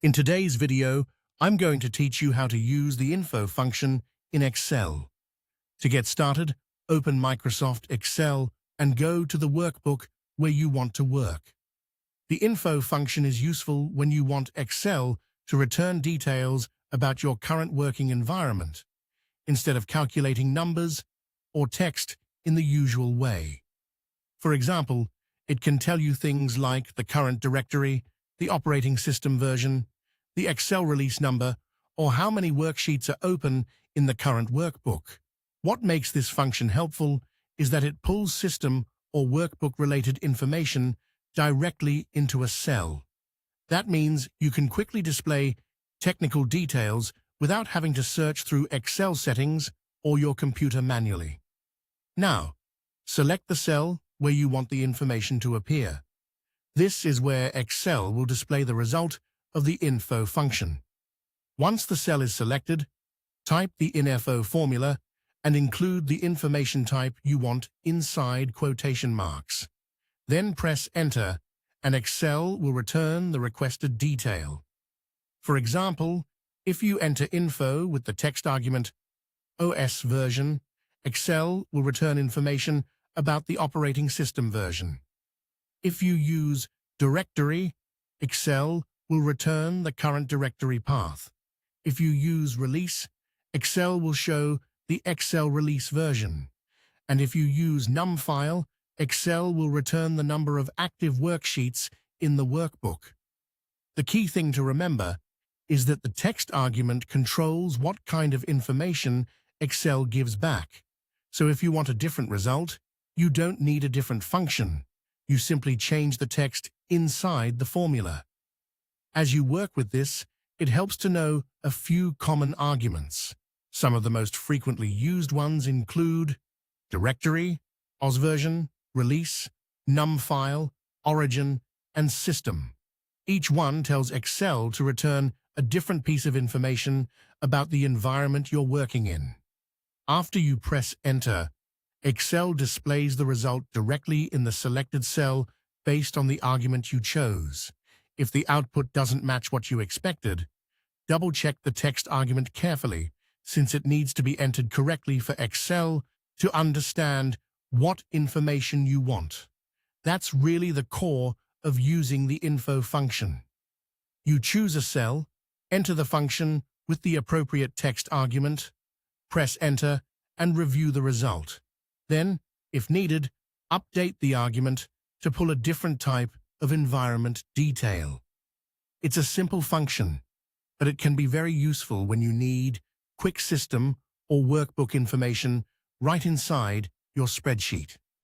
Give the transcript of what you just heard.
In today's video, I'm going to teach you how to use the info function in Excel. To get started, open Microsoft Excel and go to the workbook where you want to work. The info function is useful when you want Excel to return details about your current working environment, instead of calculating numbers or text in the usual way. For example, it can tell you things like the current directory, the operating system version, the Excel release number, or how many worksheets are open in the current workbook. What makes this function helpful is that it pulls system or workbook-related information directly into a cell. That means you can quickly display technical details without having to search through Excel settings or your computer manually. Now, select the cell where you want the information to appear. This is where Excel will display the result of the info function. Once the cell is selected, type the info formula and include the information type you want inside quotation marks. Then press Enter, and Excel will return the requested detail. For example, if you enter info with the text argument OS version, Excel will return information about the operating system version. If you use directory, Excel will return the current directory path. If you use release, Excel will show the Excel release version. And if you use num file, Excel will return the number of active worksheets in the workbook. The key thing to remember is that the text argument controls what kind of information Excel gives back. So if you want a different result, you don't need a different function. You simply change the text inside the formula. As you work with this, it helps to know a few common arguments. Some of the most frequently used ones include directory, OS version, release, num file, origin, and system. Each one tells Excel to return a different piece of information about the environment you're working in. After you press Enter, Excel displays the result directly in the selected cell based on the argument you chose. If the output doesn't match what you expected, double-check the text argument carefully, since it needs to be entered correctly for Excel to understand what information you want. That's really the core of using the info function. You choose a cell, enter the function with the appropriate text argument, press Enter, and review the result. Then, if needed, update the argument to pull a different type of environment detail. It's a simple function, but it can be very useful when you need quick system or workbook information right inside your spreadsheet.